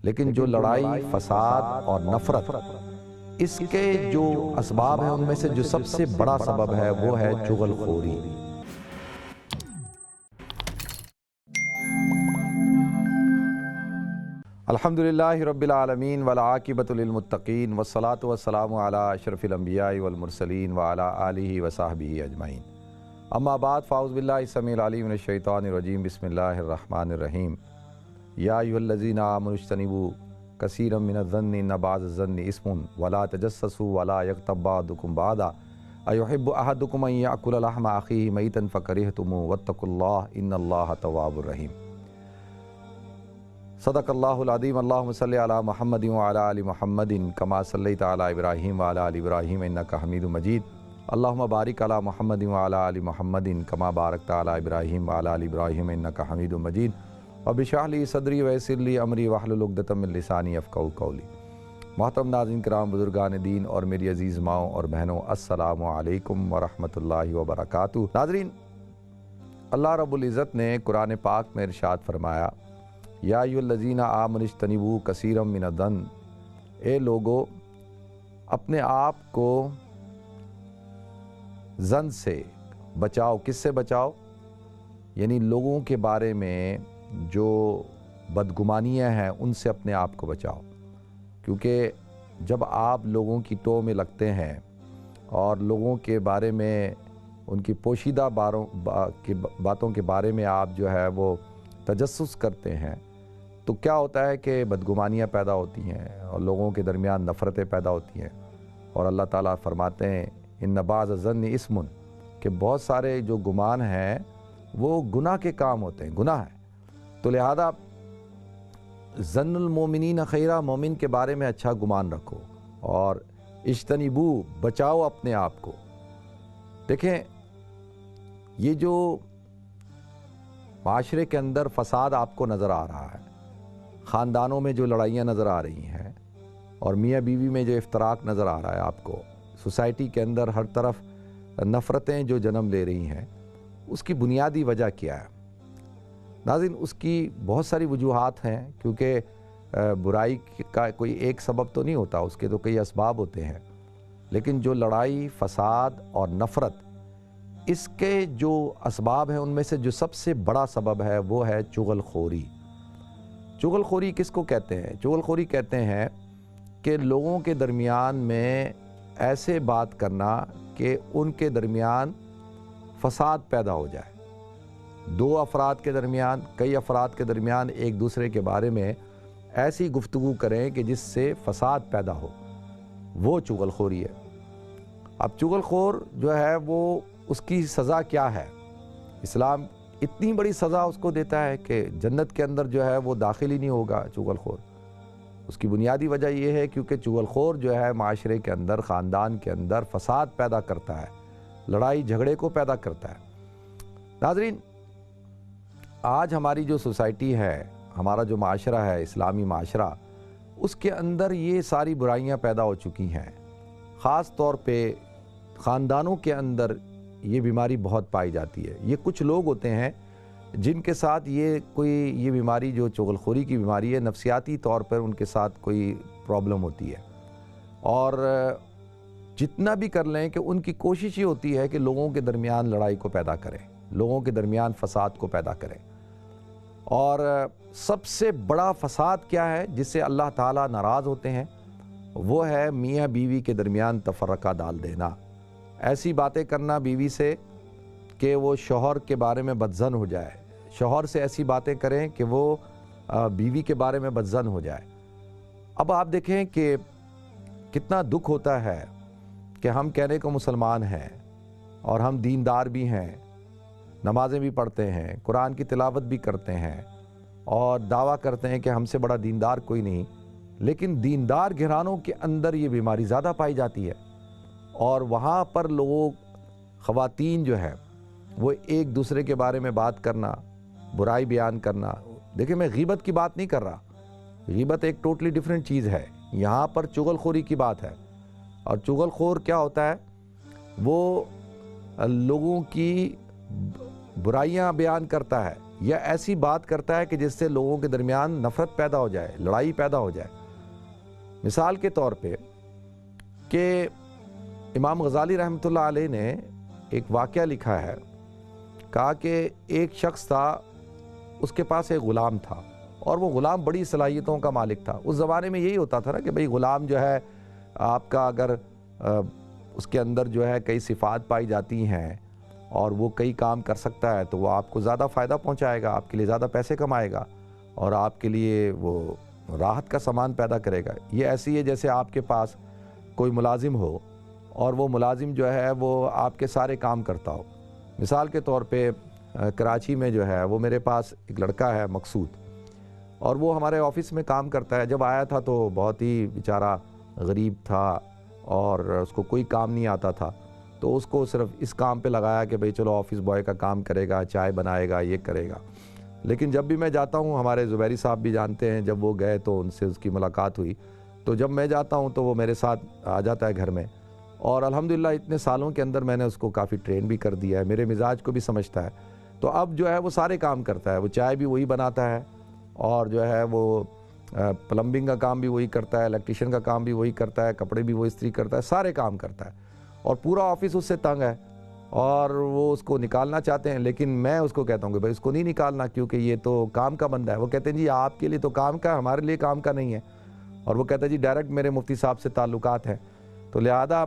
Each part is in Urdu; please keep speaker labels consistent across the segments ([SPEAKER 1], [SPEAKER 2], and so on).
[SPEAKER 1] لیکن جو لڑائی، فساد اور نفرت، اس کے جو اسباب ہیں ان میں سے جو سب سے بڑا سبب ہے وہ ہے چغل خوری۔ الحمدللہ رب العالمین والعاقبۃ للمتقین والصلاة والسلام علی اشرف الانبیاء والمرسلین وعلی آلہ وصحبہ اجمعین۔ اما بعد فاعوذ باللہ السمیع العلیم من الشیطان الرجیم، بسم اللہ الرحمن الرحیم۔ یا ایھا الذین آمنوا اجتنبوا کثیرا من الظن ان بعض الظن اسم ولا تجسسوا ولا یغتب بعضکم بعضا ایحب احدکم ان یأکل لحم اخیہ میتا فکرہتموہ واتقوا اللہ ان اللہ تواب الرحیم۔ صدق اللہ العظیم۔ اللہم صلی علی محمد وعلی آل محمد کما صلیت علی ابراہیم وعلی آل ابراہیم انک حمید مجید۔ اللہم بارک علی محمد وعلی آل محمد کما بارکت علی ابراہیم وعلی آل ابراہیم انک حمید مجید۔ رب اشرح لی صدری ویسر لی امری واحلل عقدۃ من لسانی یفقہوا قولی۔ محترم ناظرین کرام، بزرگان دین اور میری عزیز ماؤں اور بہنوں، السلام علیکم ورحمۃ اللہ وبرکاتہ۔ ناظرین، اللہ رب العزت نے قرآن پاک میں ارشاد فرمایا، یا ایھا الذین آمنوا اجتنبوا کثیرا من الظن، اے لوگو اپنے آپ کو ظن سے بچاؤ۔ کس سے بچاؤ؟ یعنی لوگوں کے بارے میں جو بدگمانیاں ہیں ان سے اپنے آپ کو بچاؤ، کیونکہ جب آپ لوگوں کی ٹو میں لگتے ہیں اور لوگوں کے بارے میں ان کی پوشیدہ باتوں کے بارے میں آپ جو ہے وہ تجسس کرتے ہیں تو کیا ہوتا ہے کہ بدگمانیاں پیدا ہوتی ہیں اور لوگوں کے درمیان نفرتیں پیدا ہوتی ہیں، اور اللہ تعالیٰ فرماتے ہیں ان بعض الظن اسم، کہ بہت سارے جو گمان ہیں وہ گناہ کے کام ہوتے ہیں، گناہ ہے۔ تو لہذا ظن المومنین خیرا، مومن کے بارے میں اچھا گمان رکھو، اور اجتنبو، بچاؤ اپنے آپ کو۔ دیکھیں، یہ جو معاشرے کے اندر فساد آپ کو نظر آ رہا ہے، خاندانوں میں جو لڑائیاں نظر آ رہی ہیں، اور میاں بیوی میں جو افتراق نظر آ رہا ہے آپ کو، سوسائٹی کے اندر ہر طرف نفرتیں جو جنم لے رہی ہیں، اس کی بنیادی وجہ کیا ہے؟ ناظرین، اس کی بہت ساری وجوہات ہیں، کیونکہ برائی کا کوئی ایک سبب تو نہیں ہوتا، اس کے تو کئی اسباب ہوتے ہیں، لیکن جو لڑائی، فساد اور نفرت، اس کے جو اسباب ہیں ان میں سے جو سب سے بڑا سبب ہے وہ ہے چغل خوری۔ چغل خوری کس کو کہتے ہیں؟ چغل خوری کہتے ہیں کہ لوگوں کے درمیان میں ایسے بات کرنا کہ ان کے درمیان فساد پیدا ہو جائے، دو افراد کے درمیان، کئی افراد کے درمیان ایک دوسرے کے بارے میں ایسی گفتگو کریں کہ جس سے فساد پیدا ہو، وہ چغل خوری ہے۔ اب چغل خور جو ہے وہ اس کی سزا کیا ہے؟ اسلام اتنی بڑی سزا اس کو دیتا ہے کہ جنت کے اندر جو ہے وہ داخل ہی نہیں ہوگا چغل خور۔ اس کی بنیادی وجہ یہ ہے کیونکہ چغل خور جو ہے معاشرے کے اندر، خاندان کے اندر فساد پیدا کرتا ہے، لڑائی جھگڑے کو پیدا کرتا ہے۔ ناظرین، آج ہماری جو سوسائٹی ہے، ہمارا جو معاشرہ ہے، اسلامی معاشرہ، اس کے اندر یہ ساری برائیاں پیدا ہو چکی ہیں۔ خاص طور پہ خاندانوں کے اندر یہ بیماری بہت پائی جاتی ہے۔ یہ کچھ لوگ ہوتے ہیں جن کے ساتھ یہ بیماری جو چغل خوری کی بیماری ہے، نفسیاتی طور پر ان کے ساتھ کوئی پرابلم ہوتی ہے، اور جتنا بھی کر لیں کہ ان کی کوشش یہ ہوتی ہے کہ لوگوں کے درمیان لڑائی کو پیدا کریں، لوگوں کے درمیان فساد کو پیدا کریں۔ اور سب سے بڑا فساد کیا ہے جس سے اللہ تعالیٰ ناراض ہوتے ہیں؟ وہ ہے میاں بیوی کے درمیان تفرقہ ڈال دینا، ایسی باتیں کرنا بیوی سے کہ وہ شوہر کے بارے میں بدظن ہو جائے، شوہر سے ایسی باتیں کریں کہ وہ بیوی کے بارے میں بدظن ہو جائے۔ اب آپ دیکھیں کہ کتنا دکھ ہوتا ہے کہ ہم کہنے کو مسلمان ہیں اور ہم دیندار بھی ہیں، نمازیں بھی پڑھتے ہیں، قرآن کی تلاوت بھی کرتے ہیں، اور دعویٰ کرتے ہیں کہ ہم سے بڑا دیندار کوئی نہیں، لیکن دیندار گھرانوں کے اندر یہ بیماری زیادہ پائی جاتی ہے، اور وہاں پر لوگ، خواتین جو ہے وہ ایک دوسرے کے بارے میں بات کرنا، برائی بیان کرنا۔ دیکھیں، میں غیبت کی بات نہیں کر رہا، غیبت ایک ٹوٹلی ڈیفرنٹ چیز ہے، یہاں پر چغل خوری کی بات ہے۔ اور چغل خور کیا ہوتا ہے؟ وہ لوگوں کی برائیاں بیان کرتا ہے، یا ایسی بات کرتا ہے کہ جس سے لوگوں کے درمیان نفرت پیدا ہو جائے، لڑائی پیدا ہو جائے۔ مثال کے طور پہ کہ امام غزالی رحمۃ اللہ علیہ نے ایک واقعہ لکھا ہے، کہا کہ ایک شخص تھا، اس کے پاس ایک غلام تھا، اور وہ غلام بڑی صلاحیتوں کا مالک تھا۔ اس زمانے میں یہی ہوتا تھا نا کہ بھئی غلام جو ہے آپ کا اگر اس کے اندر جو ہے کئی صفات پائی جاتی ہیں اور وہ کئی کام کر سکتا ہے تو وہ آپ کو زیادہ فائدہ پہنچائے گا، آپ کے لیے زیادہ پیسے کمائے گا اور آپ کے لیے وہ راحت کا سامان پیدا کرے گا۔ یہ ایسی ہے جیسے آپ کے پاس کوئی ملازم ہو اور وہ ملازم جو ہے وہ آپ کے سارے کام کرتا ہو۔ مثال کے طور پہ کراچی میں جو ہے وہ میرے پاس ایک لڑکا ہے مقصود، اور وہ ہمارے آفس میں کام کرتا ہے۔ جب آیا تھا تو بہت ہی بیچارہ غریب تھا اور اس کو کوئی کام نہیں آتا تھا، تو اس کو صرف اس کام پہ لگایا کہ بھئی چلو آفس بوائے کا کام کرے گا، چائے بنائے گا، یہ کرے گا۔ لیکن جب بھی میں جاتا ہوں، ہمارے زبیری صاحب بھی جانتے ہیں، جب وہ گئے تو ان سے اس کی ملاقات ہوئی، تو جب میں جاتا ہوں تو وہ میرے ساتھ آ جاتا ہے گھر میں، اور الحمدللہ اتنے سالوں کے اندر میں نے اس کو کافی ٹرین بھی کر دیا ہے، میرے مزاج کو بھی سمجھتا ہے۔ تو اب جو ہے وہ سارے کام کرتا ہے، وہ چائے بھی وہی بناتا ہے، اور جو ہے وہ پلمبنگ کا کام بھی وہی کرتا ہے، الیکٹریشین کا کام بھی وہی کرتا ہے، کپڑے بھی وہ استری کرتا ہے، سارے کام کرتا ہے، اور پورا آفس اس سے تنگ ہے اور وہ اس کو نکالنا چاہتے ہیں۔ لیکن میں اس کو کہتا ہوں کہ بھائی اس کو نہیں نکالنا، کیونکہ یہ تو کام کا بندہ ہے۔ وہ کہتے ہیں جی آپ کے لیے تو کام کا ہے، ہمارے لیے کام کا نہیں ہے، اور وہ کہتا ہے جی ڈائریکٹ میرے مفتی صاحب سے تعلقات ہیں۔ تو لہذا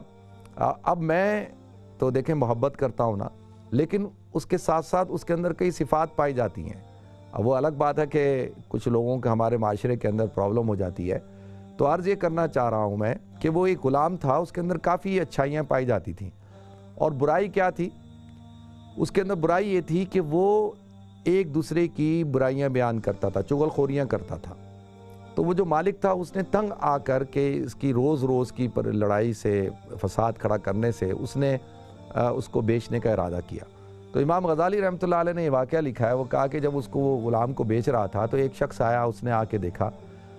[SPEAKER 1] اب میں تو دیکھیں محبت کرتا ہوں نا، لیکن اس کے ساتھ ساتھ اس کے اندر کئی صفات پائی جاتی ہیں۔ اب وہ الگ بات ہے کہ کچھ لوگوں کے ہمارے معاشرے کے اندر پرابلم ہو جاتی ہے۔ تو عرض یہ کرنا چاہ رہا ہوں میں کہ وہ ایک غلام تھا، اس کے اندر کافی اچھائیاں پائی جاتی تھیں، اور برائی کیا تھی؟ اس کے اندر برائی یہ تھی کہ وہ ایک دوسرے کی برائیاں بیان کرتا تھا، چغل خوریاں کرتا تھا۔ تو وہ جو مالک تھا اس نے تنگ آ کر کے اس کی روز روز کی لڑائی سے، فساد کھڑا کرنے سے اس نے اس کو بیچنے کا ارادہ کیا۔ تو امام غزالی رحمۃ اللہ علیہ نے یہ واقعہ لکھا ہے، وہ کہا کہ جب اس کو وہ غلام کو بیچ رہا تھا تو ایک شخص آیا، اس نے آ کے دیکھا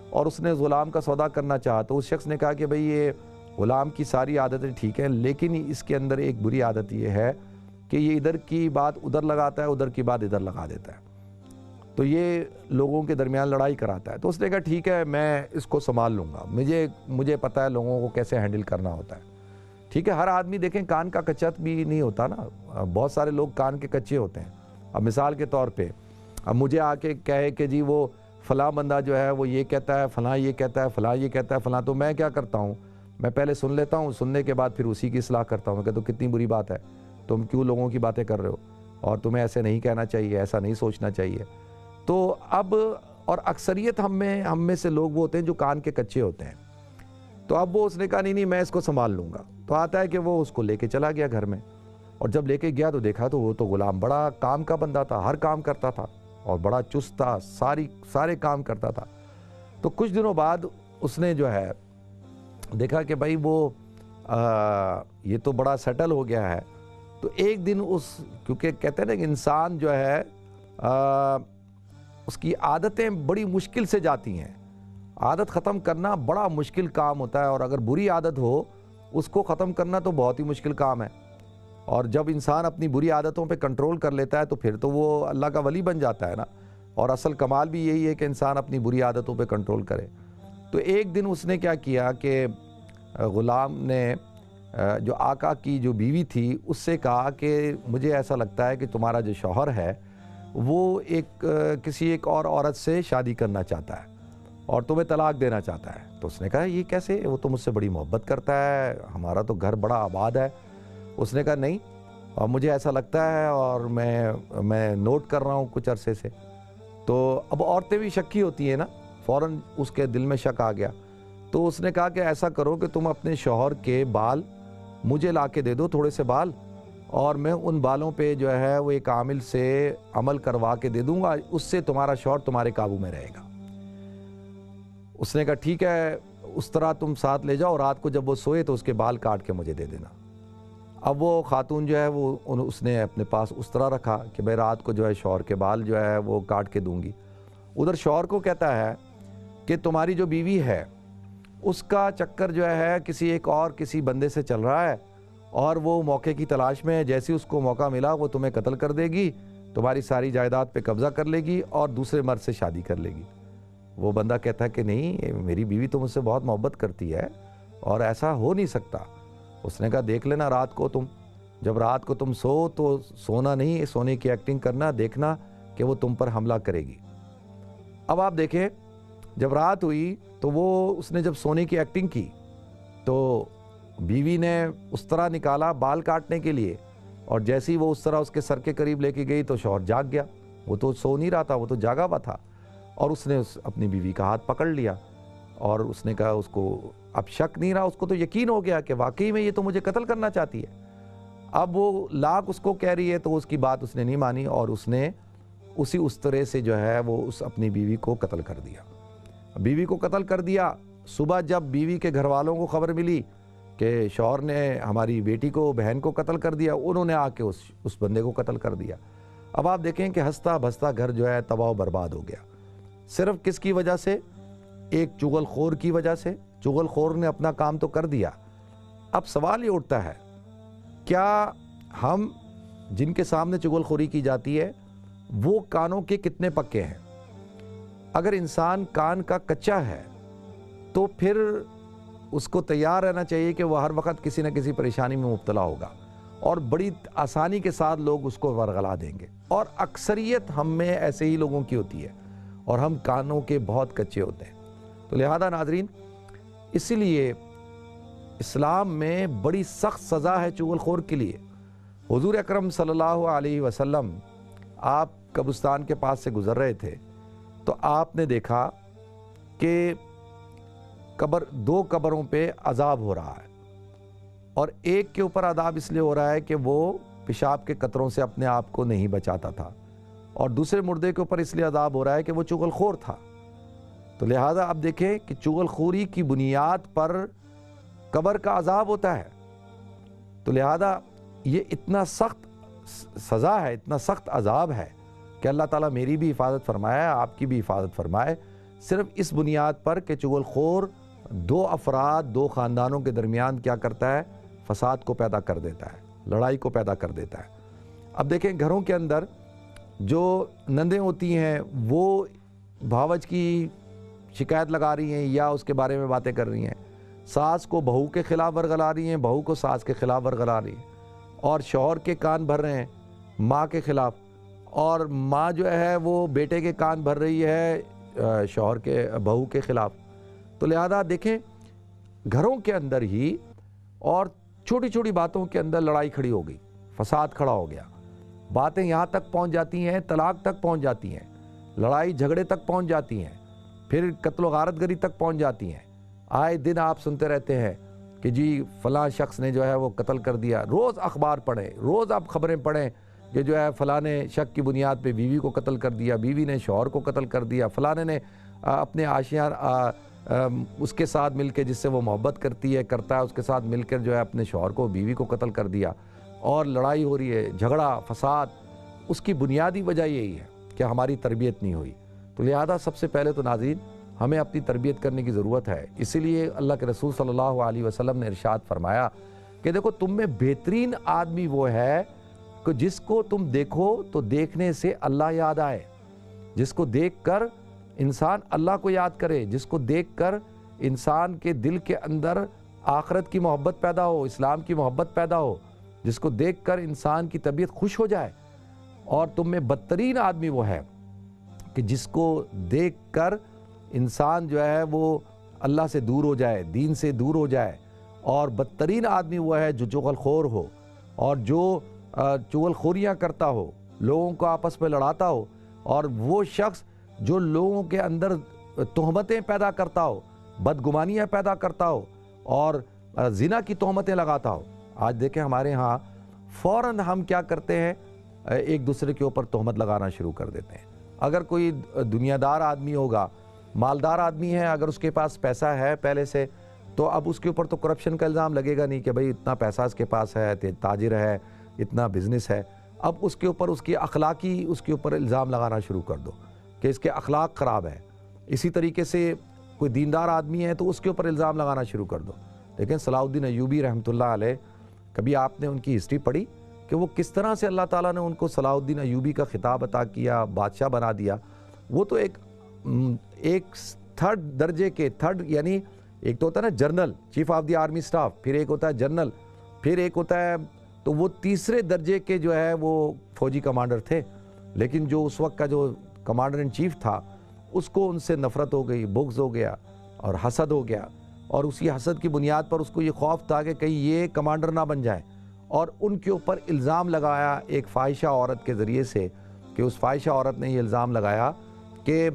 [SPEAKER 1] اور اس نے غلام کا سودا کرنا چاہا، تو اس شخص نے کہا کہ بھئی یہ غلام کی ساری عادتیں ٹھیک ہیں، لیکن اس کے اندر ایک بری عادت یہ ہے کہ یہ ادھر کی بات ادھر لگاتا ہے، ادھر کی بات ادھر لگا دیتا ہے، تو یہ لوگوں کے درمیان لڑائی کراتا ہے۔ تو اس نے کہا ٹھیک ہے میں اس کو سنبھال لوں گا، مجھے پتہ ہے لوگوں کو کیسے ہینڈل کرنا ہوتا ہے۔ ٹھیک ہے، ہر آدمی دیکھیں کان کا کچا بھی نہیں ہوتا نا، بہت سارے لوگ کان کے کچے ہوتے ہیں۔ اب مثال کے طور پہ اب مجھے آ کے کہے کہ جی وہ فلاں بندہ جو ہے وہ یہ کہتا ہے، فلاں یہ کہتا ہے، فلاں یہ کہتا ہے، فلاں، تو میں کیا کرتا ہوں، میں پہلے سن لیتا ہوں، سننے کے بعد پھر اسی کی اصلاح کرتا ہوں۔ میں کہتا ہوں کتنی بری بات ہے، تم کیوں لوگوں کی باتیں کر رہے ہو، اور تمہیں ایسے نہیں کہنا چاہیے، ایسا نہیں سوچنا چاہیے۔ تو اب اور اکثریت ہم میں سے لوگ وہ ہوتے ہیں جو کان کے کچے ہوتے ہیں۔ تو اب وہ اس نے کہا نہیں میں اس کو سنبھال لوں گا۔ تو آتا ہے کہ وہ اس کو لے کے چلا گیا گھر میں، اور جب لے کے گیا تو دیکھا تو وہ تو غلام بڑا کام کا بندہ تھا، ہر کام کرتا تھا اور بڑا چست تھا، سارے کام کرتا تھا۔ تو کچھ دنوں بعد اس نے جو ہے دیکھا کہ بھائی وہ یہ تو بڑا سیٹل ہو گیا ہے۔ تو ایک دن کیونکہ کہتے ہیں نا کہ انسان جو ہے اس کی عادتیں بڑی مشکل سے جاتی ہیں، عادت ختم کرنا بڑا مشکل کام ہوتا ہے، اور اگر بری عادت ہو اس کو ختم کرنا تو بہت ہی مشکل کام ہے۔ اور جب انسان اپنی بری عادتوں پہ کنٹرول کر لیتا ہے تو پھر تو وہ اللہ کا ولی بن جاتا ہے نا، اور اصل کمال بھی یہی ہے کہ انسان اپنی بری عادتوں پہ کنٹرول کرے۔ تو ایک دن اس نے کیا کیا کہ غلام نے جو آقا کی جو بیوی تھی اس سے کہا کہ مجھے ایسا لگتا ہے کہ تمہارا جو شوہر ہے وہ کسی ایک اور عورت سے شادی کرنا چاہتا ہے اور تمہیں طلاق دینا چاہتا ہے۔ تو اس نے کہا یہ کیسے، وہ تو مجھ سے بڑی محبت کرتا ہے، ہمارا تو گھر بڑا آباد ہے۔ اس نے کہا نہیں، اور مجھے ایسا لگتا ہے، اور میں نوٹ کر رہا ہوں کچھ عرصے سے۔ تو اب عورتیں بھی شکی ہوتی ہیں نا، فوراً اس کے دل میں شک آ گیا۔ تو اس نے کہا کہ ایسا کرو کہ تم اپنے شوہر کے بال مجھے لا کے دے دو، تھوڑے سے بال، اور میں ان بالوں پہ جو ہے وہ ایک عامل سے عمل کروا کے دے دوں گا، اس سے تمہارا شوہر تمہارے قابو میں رہے گا۔ اس نے کہا ٹھیک ہے، اس طرح تم ساتھ لے جاؤ، رات کو جب وہ سوئے تو اس کے بال کاٹ کے مجھے دے دینا۔ اب وہ خاتون جو ہے اس نے اپنے پاس اس طرح رکھا کہ میں رات کو جو ہے شوہر کے بال جو ہے وہ کاٹ کے دوں گی۔ ادھر شوہر کو کہتا ہے کہ تمہاری جو بیوی ہے اس کا چکر جو ہے کسی بندے سے چل رہا ہے، اور وہ موقع کی تلاش میں ہے، جیسے اس کو موقع ملا وہ تمہیں قتل کر دے گی، تمہاری ساری جائیداد پہ قبضہ کر لے گی اور دوسرے مرد سے شادی کر لے گی۔ وہ بندہ کہتا ہے کہ نہیں، میری بیوی تو مجھ سے بہت محبت کرتی ہے اور ایسا ہو نہیں سکتا۔ اس نے کہا دیکھ لینا رات کو تم، جب رات کو تم سو تو سونا نہیں، سونے کی ایکٹنگ کرنا، دیکھنا کہ وہ تم پر حملہ کرے گی۔ اب آپ دیکھیں جب رات ہوئی تو اس نے جب سونے کی ایکٹنگ کی تو بیوی نے اس طرح نکالا بال کاٹنے کے لیے، اور جیسی وہ اس طرح اس کے سر کے قریب لے کے گئی تو شوہر جاگ گیا۔ وہ تو سو نہیں رہا تھا، وہ تو جاگا ہوا تھا، اور اس نے اپنی بیوی کا ہاتھ پکڑ لیا اور اس نے کہا، اس کو اب شک نہیں رہا، اس کو تو یقین ہو گیا کہ واقعی میں یہ تو مجھے قتل کرنا چاہتی ہے۔ اب وہ لاکھ اس کو کہہ رہی ہے تو اس کی بات اس نے نہیں مانی، اور اس نے اس طرح سے جو ہے وہ اپنی بیوی کو قتل کر دیا۔ بیوی کو قتل کر دیا۔ صبح جب بیوی کے گھر والوں کو خبر ملی کہ شوہر نے ہماری بیٹی کو، بہن کو قتل کر دیا، انہوں نے آ کے اس بندے کو قتل کر دیا۔ اب آپ دیکھیں کہ ہنستا بھستا گھر جو ہے تباہ و برباد ہو گیا، صرف کس کی وجہ سے؟ ایک چغل خور کی وجہ سے۔ چغل خور نے اپنا کام تو کر دیا۔ اب سوال یہ اٹھتا ہے، کیا ہم جن کے سامنے چغل خوری کی جاتی ہے وہ کانوں کے کتنے پکے ہیں؟ اگر انسان کان کا کچا ہے تو پھر اس کو تیار رہنا چاہیے کہ وہ ہر وقت کسی نہ کسی پریشانی میں مبتلا ہوگا، اور بڑی آسانی کے ساتھ لوگ اس کو ورغلا دیں گے، اور اکثریت ہم میں ایسے ہی لوگوں کی ہوتی ہے، اور ہم کانوں کے بہت کچے ہوتے ہیں۔ تو لہذا ناظرین، اسی لیے اسلام میں بڑی سخت سزا ہے چغل خور کے لیے۔ حضور اکرم صلی اللہ علیہ وسلم آپ قبرستان کے پاس سے گزر رہے تھے تو آپ نے دیکھا کہ دو قبروں پہ عذاب ہو رہا ہے، اور ایک کے اوپر عذاب اس لیے ہو رہا ہے کہ وہ پیشاب کے قطروں سے اپنے آپ کو نہیں بچاتا تھا، اور دوسرے مردے کے اوپر اس لیے عذاب ہو رہا ہے کہ وہ چغل خور تھا۔ تو لہٰذا اب دیکھیں کہ چغل خوری کی بنیاد پر قبر کا عذاب ہوتا ہے، تو لہذا یہ اتنا سخت سزا ہے، اتنا سخت عذاب ہے کہ اللہ تعالیٰ میری بھی حفاظت فرمائے، آپ کی بھی حفاظت فرمائے، صرف اس بنیاد پر کہ چغل خور دو افراد، دو خاندانوں کے درمیان کیا کرتا ہے؟ فساد کو پیدا کر دیتا ہے، لڑائی کو پیدا کر دیتا ہے۔ اب دیکھیں گھروں کے اندر جو نندیں ہوتی ہیں وہ بھاوج کی شکایت لگا رہی ہیں یا اس کے بارے میں باتیں کر رہی ہیں، ساس کو بہو کے خلاف ورغلا رہی ہیں، بہو کو ساس کے خلاف ورغلا رہی ہیں، اور شوہر کے کان بھر رہے ہیں ماں کے خلاف، اور ماں جو ہے وہ بیٹے کے کان بھر رہی ہے شوہر کے، بہو کے خلاف۔ تو لہذا دیکھیں گھروں کے اندر ہی اور چھوٹی چھوٹی باتوں کے اندر لڑائی کھڑی ہو گئی، فساد کھڑا ہو گیا، باتیں یہاں تک پہنچ جاتی ہیں، طلاق تک پہنچ جاتی ہیں، لڑائی جھگڑے تک پہنچ جاتی ہیں، پھر قتل و غارت گری تک پہنچ جاتی ہیں۔ آئے دن آپ سنتے رہتے ہیں کہ جی فلاں شخص نے جو ہے وہ قتل کر دیا، روز اخبار پڑھیں، روز آپ خبریں پڑھیں کہ جو ہے فلاں نے شک کی بنیاد پہ بیوی کو قتل کر دیا، بیوی نے شوہر کو قتل کر دیا، فلاں نے اپنے آشیاں اس کے ساتھ مل کے، جس سے وہ محبت کرتا ہے اس کے ساتھ مل کر جو ہے اپنے شوہر کو، بیوی کو قتل کر دیا، اور لڑائی ہو رہی ہے، جھگڑا فساد۔ اس کی بنیادی وجہ یہی ہے کہ ہماری تربیت نہیں ہوئی۔ تو لہذا سب سے پہلے تو ناظرین ہمیں اپنی تربیت کرنے کی ضرورت ہے۔ اسی لیے اللہ کے رسول صلی اللہ علیہ وسلم نے ارشاد فرمایا کہ دیکھو تم میں بہترین آدمی وہ ہے کہ جس کو تم دیکھو تو دیکھنے سے اللہ یاد آئے، جس کو دیکھ کر انسان اللہ کو یاد کرے، جس کو دیکھ کر انسان کے دل کے اندر آخرت کی محبت پیدا ہو، اسلام کی محبت پیدا ہو، جس کو دیکھ کر انسان کی طبیعت خوش ہو جائے۔ اور تم میں بدترین آدمی وہ ہے کہ جس کو دیکھ کر انسان جو ہے وہ اللہ سے دور ہو جائے، دین سے دور ہو جائے۔ اور بدترین آدمی وہ ہے جو چغل خور ہو، اور جو چغل خوریاں کرتا ہو، لوگوں کو آپس میں لڑاتا ہو، اور وہ شخص جو لوگوں کے اندر تہمتیں پیدا کرتا ہو، بدگمانیاں پیدا کرتا ہو، اور زنا کی تہمتیں لگاتا ہو۔ آج دیکھیں ہمارے ہاں فوراً ہم کیا کرتے ہیں، ایک دوسرے کے اوپر تہمت لگانا شروع کر دیتے ہیں۔ اگر کوئی دنیا دار آدمی ہوگا، مالدار آدمی ہے، اگر اس کے پاس پیسہ ہے پہلے سے، تو اب اس کے اوپر تو کرپشن کا الزام لگے گا نہیں کہ بھئی اتنا پیسہ اس کے پاس ہے، تاجر ہے، اتنا بزنس ہے۔ اب اس کے اوپر اس کی اخلاقی اس کے اوپر الزام لگانا شروع کر دو کہ اس کے اخلاق خراب ہے۔ اسی طریقے سے کوئی دیندار آدمی ہے تو اس کے اوپر الزام لگانا شروع کر دو۔ لیکن صلاح الدین ایوبی رحمۃ اللہ علیہ، کبھی آپ نے ان کی ہسٹری پڑھی کہ وہ کس طرح سے اللہ تعالیٰ نے ان کو صلاح الدین ایوبی کا خطاب عطا کیا، بادشاہ بنا دیا. وہ تو ایک تھرڈ درجے کے، تھرڈ یعنی ایک تو ہوتا ہے نا general, chief of the army staff, پھر ایک ہوتا ہے جنرل، پھر ایک ہوتا ہے، تو وہ تیسرے درجے کے جو ہے وہ فوجی کمانڈر تھے. لیکن جو اس وقت کا جو کمانڈر ان چیف تھا اس کو ان سے نفرت ہو گئی، بغض ہو گیا اور حسد ہو گیا، اور اسی حسد کی بنیاد پر اس کو یہ خوف تھا کہ کہیں یہ کمانڈر نہ بن جائے، اور ان کے اوپر الزام لگایا ایک فاحشہ عورت کے ذریعے سے، کہ اس فاحشہ عورت نے یہ الزام لگایا کہ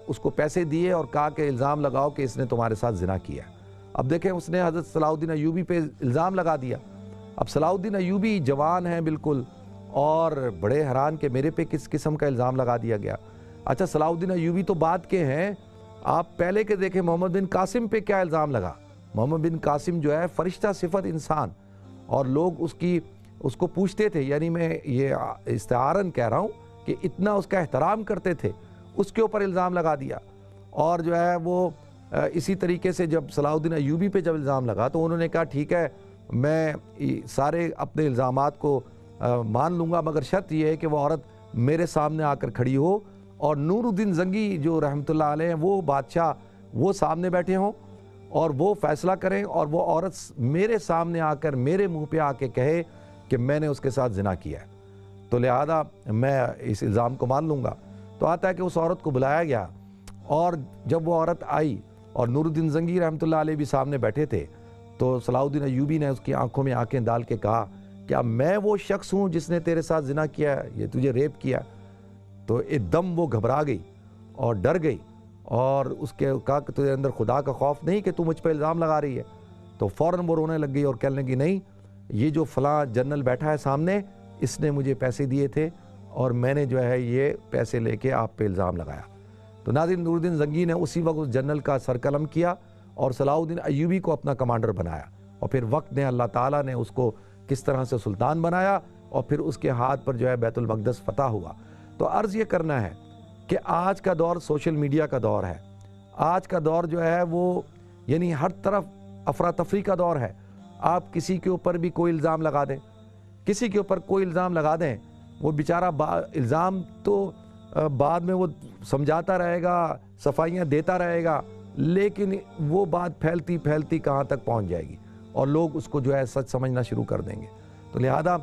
[SPEAKER 1] اس کو پیسے دیے اور کہا کہ الزام لگاؤ کہ اس نے تمہارے ساتھ زنا کیا. اب دیکھیں اس نے حضرت صلاح الدین ایوبی پہ الزام لگا دیا. اب صلاح الدین ایوبی جوان ہیں بالکل، اور بڑے حیران کہ میرے پہ کس قسم کا الزام لگا دیا گیا. اچھا صلاح الدین ایوبی تو بعد کے ہیں، آپ پہلے کے دیکھیں محمد بن قاسم پہ کیا الزام لگا. محمد بن قاسم جو ہے فرشتہ صفت انسان، اور لوگ اس کو پوچھتے تھے، یعنی میں یہ استعارن کہہ رہا ہوں کہ اتنا اس کا احترام کرتے تھے، اس کے اوپر الزام لگا دیا. اور جو ہے وہ اسی طریقے سے جب صلاح الدین ایوبی پہ جب الزام لگا تو انہوں نے کہا ٹھیک ہے میں سارے اپنے الزامات کو مان لوں گا، مگر شرط یہ ہے کہ وہ عورت میرے سامنے آ کر کھڑی ہو، اور نور الدین زنگی جو رحمۃ اللہ علیہ وہ بادشاہ وہ سامنے بیٹھے ہوں اور وہ فیصلہ کریں، اور وہ عورت میرے سامنے آ کر میرے منہ پہ آ کے کہے کہ میں نے اس کے ساتھ زنا کیا ہے، تو لہذا میں اس الزام کو مان لوں گا. تو آتا ہے کہ اس عورت کو بلایا گیا، اور جب وہ عورت آئی اور نور الدین زنگی رحمۃ اللہ علیہ بھی سامنے بیٹھے تھے، تو صلاح الدین ایوبی نے اس کی آنکھوں میں آنکھیں ڈال کے کہا کیا میں وہ شخص ہوں جس نے تیرے ساتھ زنا کیا ہے، یہ تجھے ریپ کیا؟ تو ایک دم وہ گھبرا گئی اور ڈر گئی، اور اس کے کہا کہ تجھے اندر خدا کا خوف نہیں کہ تو مجھ پہ الزام لگا رہی ہے؟ تو فوراً وہ رونے لگ گئی اور کہنے لگی نہیں، یہ جو فلاں جنرل بیٹھا ہے سامنے اس نے مجھے پیسے دیے تھے اور میں نے جو ہے یہ پیسے لے کے آپ پہ الزام لگایا. تو ناظرین نور الدین زنگی نے اسی وقت اس جنرل کا سر قلم کیا اور صلاح الدین ایوبی کو اپنا کمانڈر بنایا، اور پھر وقت نے اللہ تعالیٰ نے اس کو کس طرح سے سلطان بنایا، اور پھر اس کے ہاتھ پر جو ہے بیت المقدس فتح ہوا. تو عرض یہ کرنا ہے کہ آج کا دور سوشل میڈیا کا دور ہے. آج کا دور جو ہے وہ یعنی ہر طرف افراتفری کا دور ہے. آپ کسی کے اوپر بھی کوئی الزام لگا دیں، کسی کے اوپر کوئی الزام لگا دیں، وہ بیچارہ الزام تو بعد میں وہ سمجھاتا رہے گا، صفائیاں دیتا رہے گا، لیکن وہ بات پھیلتی پھیلتی کہاں تک پہنچ جائے گی اور لوگ اس کو جو ہے سچ سمجھنا شروع کر دیں گے. تو لہذا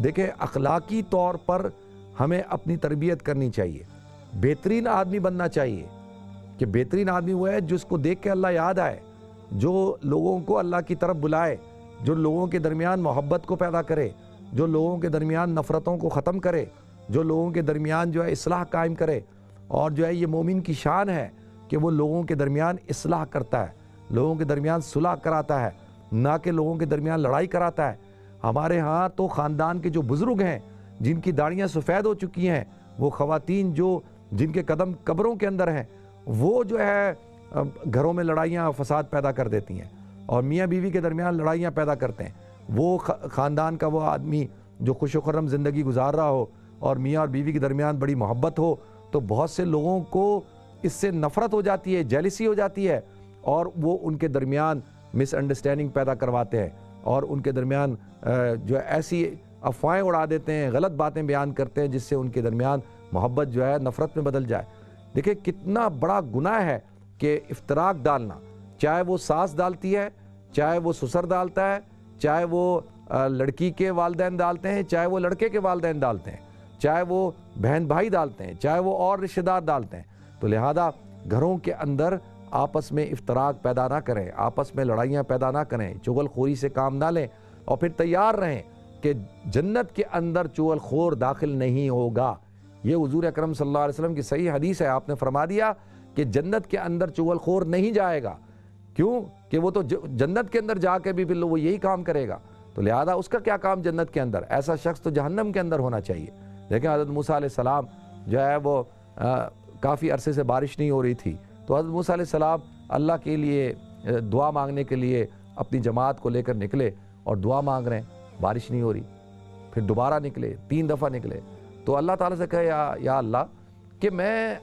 [SPEAKER 1] دیکھیں اخلاقی طور پر ہمیں اپنی تربیت کرنی چاہیے. بہترین آدمی بننا چاہیے، کہ بہترین آدمی وہ ہے جس کو دیکھ کے اللہ یاد آئے، جو لوگوں کو اللہ کی طرف بلائے، جو لوگوں کے درمیان محبت کو پیدا کرے، جو لوگوں کے درمیان نفرتوں کو ختم کرے، جو لوگوں کے درمیان جو ہے اصلاح قائم کرے. اور جو ہے یہ مومن کی شان ہے کہ وہ لوگوں کے درمیان اصلاح کرتا ہے، لوگوں کے درمیان صلح کراتا ہے، نہ کہ لوگوں کے درمیان لڑائی کراتا ہے. ہمارے ہاں تو خاندان کے جو بزرگ ہیں جن کی داڑیاں سفید ہو چکی ہیں، وہ خواتین جن کے قدم قبروں کے اندر ہیں، وہ جو ہے گھروں میں لڑائیاں فساد پیدا کر دیتی ہیں، اور میاں بیوی کے درمیان لڑائیاں پیدا کرتے ہیں. وہ خاندان کا وہ آدمی جو خوش و خرم زندگی گزار رہا ہو اور میاں اور بیوی کے درمیان بڑی محبت ہو، تو بہت سے لوگوں کو اس سے نفرت ہو جاتی ہے، جیلسی ہو جاتی ہے، اور وہ ان کے درمیان مس انڈرسٹینڈنگ پیدا کرواتے ہیں، اور ان کے درمیان جو ایسی افواہیں اڑا دیتے ہیں، غلط باتیں بیان کرتے ہیں، جس سے ان کے درمیان محبت جو ہے نفرت میں بدل جائے. دیکھیں کتنا بڑا گناہ ہے کہ افتراق ڈالنا، چاہے وہ ساس ڈالتی ہے، چاہے وہ سسر ڈالتا ہے، چاہے وہ لڑکی کے والدین ڈالتے ہیں، چاہے وہ لڑکے کے والدین ڈالتے ہیں، چاہے وہ بہن بھائی ڈالتے ہیں، چاہے وہ اور رشتہ دار ڈالتے ہیں. تو لہذا گھروں کے اندر آپس میں افتراق پیدا نہ کریں، آپس میں لڑائیاں پیدا نہ کریں، چغل خوری سے کام نہ لیں، اور پھر تیار رہیں کہ جنت کے اندر چغل خور داخل نہیں ہوگا. یہ حضور اکرم صلی اللہ علیہ وسلم کی صحیح حدیث ہے. آپ نے فرما دیا کہ جنت کے اندر چغل خور نہیں جائے گا. کیوں؟ کہ وہ تو جنت کے اندر جا کے بھی پھر وہ یہی کام کرے گا. تو لہذا اس کا کیا کام جنت کے اندر؟ ایسا شخص تو جہنم کے اندر ہونا چاہیے. دیکھیں حضرت موسیٰ علیہ السلام جو ہے وہ کافی عرصے سے بارش نہیں ہو رہی تھی، تو حضرت موسیٰ علیہ السلام اللہ کے لیے دعا مانگنے کے لیے اپنی جماعت کو لے کر نکلے، اور دعا مانگ رہے ہیں، بارش نہیں ہو رہی. پھر دوبارہ نکلے، 3 دفعہ نکلے. تو اللہ تعالیٰ سے کہے یا اللہ کہ میں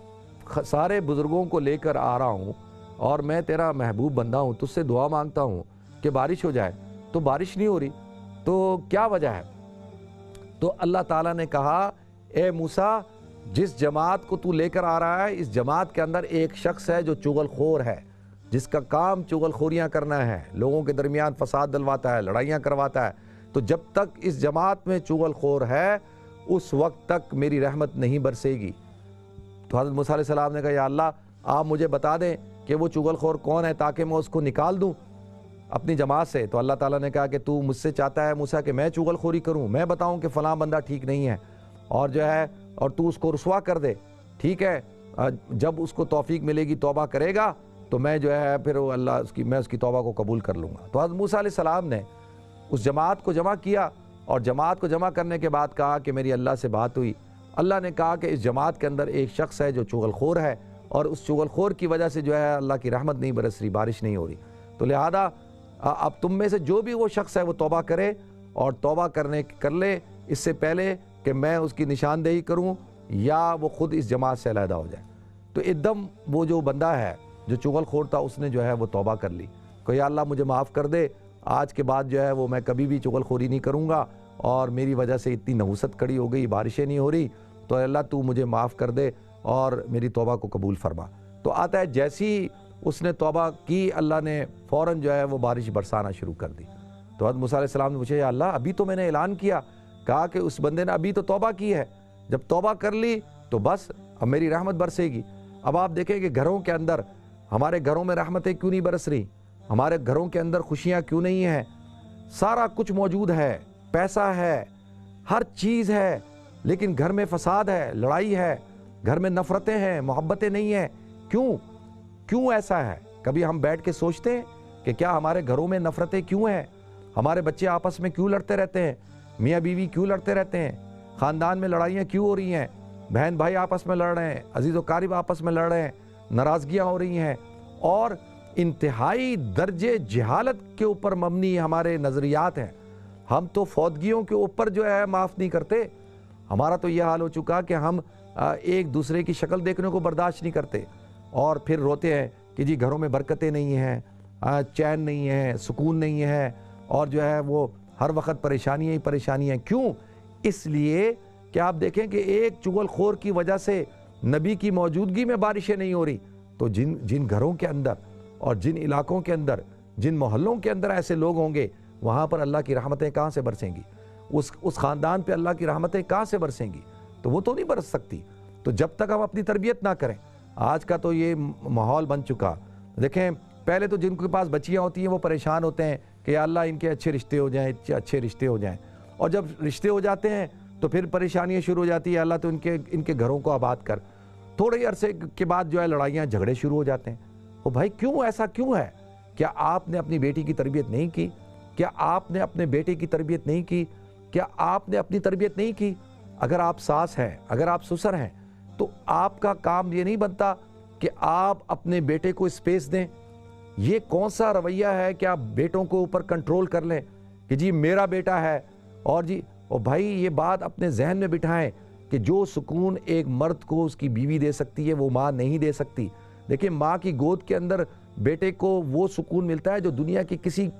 [SPEAKER 1] سارے بزرگوں کو لے کر آ رہا ہوں اور میں تیرا محبوب بندہ ہوں، تجھ سے دعا مانگتا ہوں کہ بارش ہو جائے. تو بارش نہیں ہو رہی. تو کیا وجہ ہے؟ تو اللہ تعالیٰ نے کہا اے موسیٰ جس جماعت کو تو لے کر آ رہا ہے اس جماعت کے اندر ایک شخص ہے جو چغل خور ہے، جس کا کام چغل خوریاں کرنا ہے، لوگوں کے درمیان فساد ڈلواتا ہے، لڑائیاں کرواتا ہے۔ تو جب تک اس جماعت میں چغل خور ہے اس وقت تک میری رحمت نہیں برسے گی۔ تو حضرت موسیٰ علیہ السلام نے کہا یا اللہ آپ مجھے بتا دیں کہ وہ چغل خور کون ہے تاکہ میں اس کو نکال دوں اپنی جماعت سے۔ تو اللہ تعالیٰ نے کہا کہ تو مجھ سے چاہتا ہے موسیٰ کہ میں چغل خوری کروں، میں بتاؤں کہ فلاں بندہ ٹھیک نہیں ہے اور جو ہے اور تو اس کو رسوا کر دے، ٹھیک ہے، جب اس کو توفیق ملے گی توبہ کرے گا تو میں جو ہے پھر اللہ میں اس کی توبہ کو قبول کر لوں گا۔ تو حضرت موسیٰ علیہ السلام نے اس جماعت کو جمع کیا اور جماعت کو جمع کرنے کے بعد کہا کہ میری اللہ سے بات ہوئی۔ اللہ نے کہا کہ اس جماعت کے اندر ایک شخص ہے جو چغل خور ہے اور اس چغل خور کی وجہ سے جو ہے اللہ کی رحمت نہیں برس رہی، بارش نہیں ہو رہی۔ تو لہذا اب تم میں سے جو بھی وہ شخص ہے وہ توبہ کرے اور توبہ کر لے اس سے پہلے کہ میں اس کی نشاندہی کروں یا وہ خود اس جماعت سے علیحدہ ہو جائے۔ تو ایک دم وہ جو بندہ ہے جو چغل خور تھا اس نے جو ہے وہ توبہ کر لی کہ یا اللہ مجھے معاف کر دے، آج کے بعد جو ہے وہ میں کبھی بھی چغل خوری نہیں کروں گا اور میری وجہ سے اتنی نحوست کھڑی ہو گئی، بارشیں نہیں ہو رہی، تو اللہ تو مجھے معاف کر دے اور میری توبہ کو قبول فرما۔ تو آتا ہے جیسی اس نے توبہ کی اللہ نے فوراً جو ہے وہ بارش برسانا شروع کر دی۔ تو حضرت موسیٰ علیہ السلام نے پوچھا یا اللہ ابھی تو میں نے اعلان کیا، کہا کہ اس بندے نے ابھی تو توبہ کی ہے، جب توبہ کر لی تو بس اب میری رحمت برسے گی۔ اب آپ دیکھیں کہ گھروں کے اندر ہمارے گھروں میں رحمتیں کیوں نہیں برس رہی، ہمارے گھروں کے اندر خوشیاں کیوں نہیں ہیں؟ سارا کچھ موجود ہے، پیسہ ہے، ہر چیز ہے، لیکن گھر میں فساد ہے، لڑائی ہے، گھر میں نفرتیں ہیں، محبتیں نہیں ہیں۔ کیوں ایسا ہے؟ کبھی ہم بیٹھ کے سوچتے ہیں کہ کیا ہمارے گھروں میں نفرتیں کیوں ہیں؟ ہمارے بچے آپس میں کیوں لڑتے رہتے ہیں؟ میاں بیوی کیوں لڑتے رہتے ہیں؟ خاندان میں لڑائیاں کیوں ہو رہی ہیں؟ بہن بھائی آپس میں لڑ رہے ہیں، عزیز و قارب آپس میں لڑ رہے ہیں، ناراضگیاں ہو رہی ہیں اور انتہائی درجے جہالت کے اوپر مبنی ہمارے نظریات ہیں۔ ہم تو فوتگیوں کے اوپر جو ہے معاف نہیں کرتے۔ ہمارا تو یہ حال ہو چکا کہ ہم ایک دوسرے کی شکل دیکھنے کو برداشت نہیں کرتے اور پھر روتے ہیں کہ جی گھروں میں برکتیں نہیں ہیں، چین نہیں ہے، سکون نہیں ہے اور جو ہے وہ ہر وقت پریشانیاں ہی پریشانیاں۔ کیوں؟ اس لیے کہ آپ دیکھیں کہ ایک چغل خور کی وجہ سے نبی کی موجودگی میں بارشیں نہیں ہو رہی، تو جن گھروں کے اندر اور جن علاقوں کے اندر جن محلوں کے اندر ایسے لوگ ہوں گے وہاں پر اللہ کی رحمتیں کہاں سے برسیں گی؟ اس خاندان پہ اللہ کی رحمتیں کہاں سے برسیں گی؟ تو وہ تو نہیں برس سکتی۔ تو جب تک ہم اپنی تربیت نہ کریں، آج کا تو یہ ماحول بن چکا، دیکھیں پہلے تو جن کے پاس بچیاں ہوتی ہیں وہ پریشان ہوتے ہیں کہ یا اللہ ان کے اچھے رشتے ہو جائیں، اچھے رشتے ہو جائیں، اور جب رشتے ہو جاتے ہیں تو پھر پریشانیاں شروع ہو جاتی ہیں، اللہ تو ان کے گھروں کو آباد کر۔ تھوڑے عرصے کے بعد جو ہے لڑائیاں جھگڑے شروع ہو جاتے ہیں۔ او بھائی کیوں ایسا کیوں ہے؟ کیا آپ نے اپنی بیٹی کی تربیت نہیں کی؟ کیا آپ نے اپنے بیٹے کی تربیت نہیں کی؟ کیا آپ نے اپنی تربیت نہیں کی؟ اگر آپ ساس ہیں، اگر آپ سسر ہیں تو آپ کا کام یہ نہیں بنتا کہ آپ اپنے بیٹے کو اسپیس دیں۔ یہ کون سا رویہ ہے کہ آپ بیٹوں کو اوپر کنٹرول کر لیں کہ جی میرا بیٹا ہے اور جی او بھائی یہ بات اپنے ذہن میں بٹھائیں کہ جو سکون ایک مرد کو اس کی بیوی دے سکتی ہے وہ ماں نہیں دے سکتی۔ دیکھیں ماں کی گود کے اندر بیٹے کو وہ سکون ملتا ہے جو دنیا کی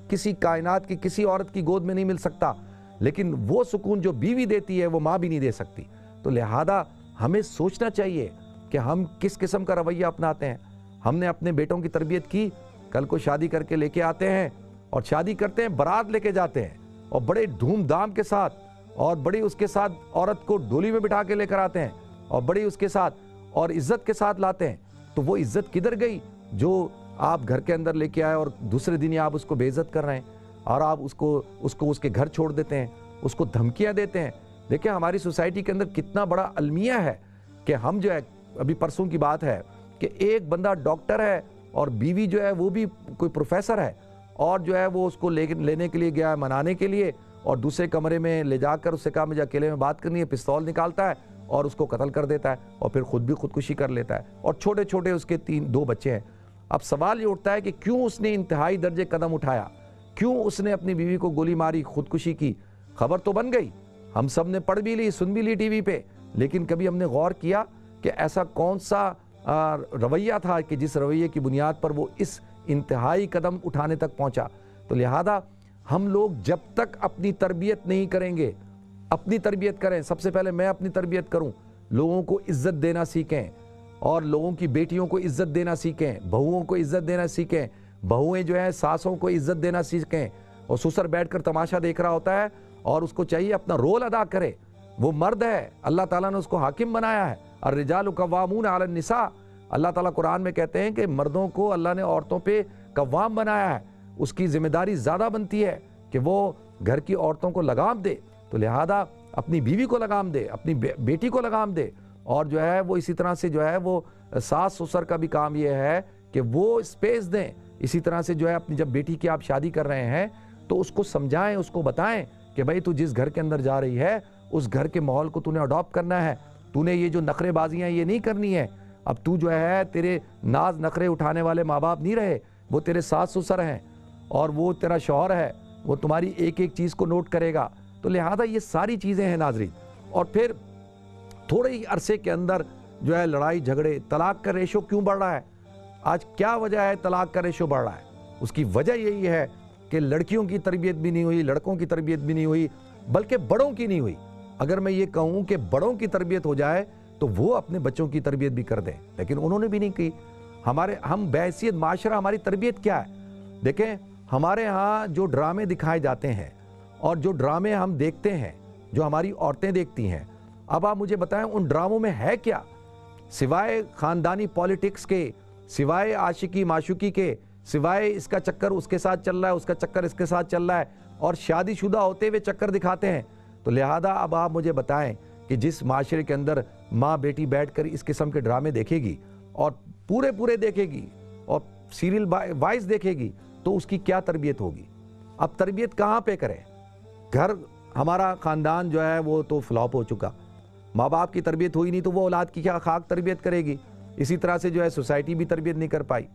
[SPEAKER 1] کسی کائنات کی کسی عورت کی گود میں نہیں مل سکتا، لیکن وہ سکون جو بیوی دیتی ہے وہ ماں بھی نہیں دے سکتی۔ تو لہذا ہمیں سوچنا چاہیے کہ ہم کس قسم کا رویہ اپناتے ہیں۔ ہم نے اپنے بیٹوں کی تربیت کی، کل کو شادی کر کے لے کے آتے ہیں اور شادی کرتے ہیں، بارات لے کے جاتے ہیں اور بڑے دھوم دھام کے ساتھ اور بڑی اس کے ساتھ عورت کو ڈولی میں بٹھا کے لے کر آتے ہیں اور بڑی اس کے ساتھ اور عزت کے ساتھ لاتے ہیں۔ تو وہ عزت کدھر گئی جو آپ گھر کے اندر لے کے آئے اور دوسرے دن ہی آپ اس کو بے عزت کر رہے ہیں اور آپ اس کو اس کے گھر چھوڑ دیتے ہیں، اس کو دھمکیاں دیتے ہیں۔ دیکھیں ہماری سوسائٹی کے اندر کتنا بڑا المیہ ہے کہ ہم جو ہے، ابھی پرسوں کی بات ہے کہ ایک بندہ ڈاکٹر ہے اور بیوی جو ہے وہ بھی کوئی پروفیسر ہے اور جو ہے وہ اس کو لینے کے لیے گیا ہے منانے کے لیے اور دوسرے کمرے میں لے جا کر اس سے کہا مجھے اکیلے میں بات کرنی ہے، پستول نکالتا ہے اور اس کو قتل کر دیتا ہے اور پھر خود بھی خودکشی کر لیتا ہے اور چھوٹے چھوٹے اس کے 2 بچے ہیں۔ اب سوال یہ اٹھتا ہے کہ کیوں اس نے انتہائی درجے قدم اٹھایا، کیوں اس نے اپنی بیوی کو گولی ماری، خودکشی کی؟ خبر تو بن گئی، ہم سب نے پڑھ بھی لی، سن بھی لی ٹی وی پہ، لیکن کبھی ہم نے غور کیا کہ ایسا کون سا رویہ تھا کہ جس رویے کی بنیاد پر وہ اس انتہائی قدم اٹھانے تک پہنچا؟ تو لہذا ہم لوگ جب تک اپنی تربیت نہیں کریں گے، اپنی تربیت کریں، سب سے پہلے میں اپنی تربیت کروں، لوگوں کو عزت دینا سیکھیں اور لوگوں کی بیٹیوں کو عزت دینا سیکھیں، بہوؤں کو عزت دینا سیکھیں، بہویں جو ہیں ساسوں کو عزت دینا سیکھیں۔ اور سسر بیٹھ کر تماشا دیکھ رہا ہوتا ہے اور اس کو چاہیے اپنا رول ادا کرے، وہ مرد ہے، اللہ تعالیٰ نے اس کو حاکم بنایا ہے، الرجال قوامون علی النساء، اللہ تعالیٰ قرآن میں کہتے ہیں کہ مردوں کو اللہ نے عورتوں پہ قوام بنایا ہے، اس کی ذمہ داری زیادہ بنتی ہے کہ وہ گھر کی عورتوں کو لگام دے، تو لہذا اپنی بیوی کو لگام دے، اپنی بیٹی کو لگام دے، اور جو ہے وہ اسی طرح سے جو ہے وہ ساس سسر کا بھی کام یہ ہے کہ وہ اسپیس دیں۔ اسی طرح سے جو ہے اپنی جب بیٹی کی آپ شادی کر رہے ہیں تو اس کو سمجھائیں، اس کو بتائیں کہ بھائی تو جس گھر کے اندر جا رہی ہے اس گھر کے ماحول کو تو نے اڈاپٹ کرنا ہے، تو نے یہ جو نخرے بازیاں یہ نہیں کرنی ہے، اب تو جو ہے تیرے ناز نخرے اٹھانے والے ماں باپ نہیں رہے، وہ تیرے ساس سسر ہیں اور وہ تیرا شوہر ہے، وہ تمہاری ایک ایک چیز کو نوٹ کرے گا۔ تو لہذا یہ ساری چیزیں ہیں ناظرین۔ اور پھر تھوڑے ہی عرصے کے اندر جو ہے لڑائی جھگڑے، طلاق کا ریشو کیوں بڑھ رہا ہے؟ آج کیا وجہ ہے طلاق کا ریشو بڑھ رہا ہے؟ اس کی وجہ یہی ہے کہ لڑکیوں کی تربیت بھی نہیں ہوئی، لڑکوں کی تربیت بھی نہیں ہوئی، بلکہ بڑوں کی نہیں ہوئی۔ اگر میں یہ کہوں کہ بڑوں کی تربیت ہو جائے تو وہ اپنے بچوں کی تربیت بھی کر دیں، لیکن انہوں نے بھی نہیں کی۔ ہم بحیثیت معاشرہ ہماری تربیت کیا ہے؟ دیکھیں ہمارے ہاں جو ڈرامے دکھائے جاتے ہیں اور جو ڈرامے ہم دیکھتے ہیں، جو ہماری عورتیں دیکھتی ہیں، اب آپ مجھے بتائیں ان ڈراموں میں ہے کیا؟ سوائے خاندانی پالیٹکس کے، سوائے عاشقی معشوقی کے، سوائے اس کا چکر اس کے ساتھ چل رہا ہے، اس کا چکر اس کے ساتھ چل رہا ہے، اور شادی شدہ ہوتے ہوئے چکر دکھاتے ہیں۔ تو لہذا اب آپ مجھے بتائیں کہ جس معاشرے کے اندر ماں بیٹی بیٹھ کر اس قسم کے ڈرامے دیکھے گی اور پورے دیکھے گی اور سیریل وائز دیکھے گی تو اس کی کیا تربیت ہوگی؟ اب تربیت کہاں پہ کرے؟ گھر ہمارا خاندان جو ہے وہ تو فلاپ ہو چکا، ماں باپ کی تربیت ہوئی نہیں تو وہ اولاد کی کیا خاک تربیت کرے گی؟ اسی طرح سے جو ہے سوسائٹی بھی تربیت نہیں کر پائی۔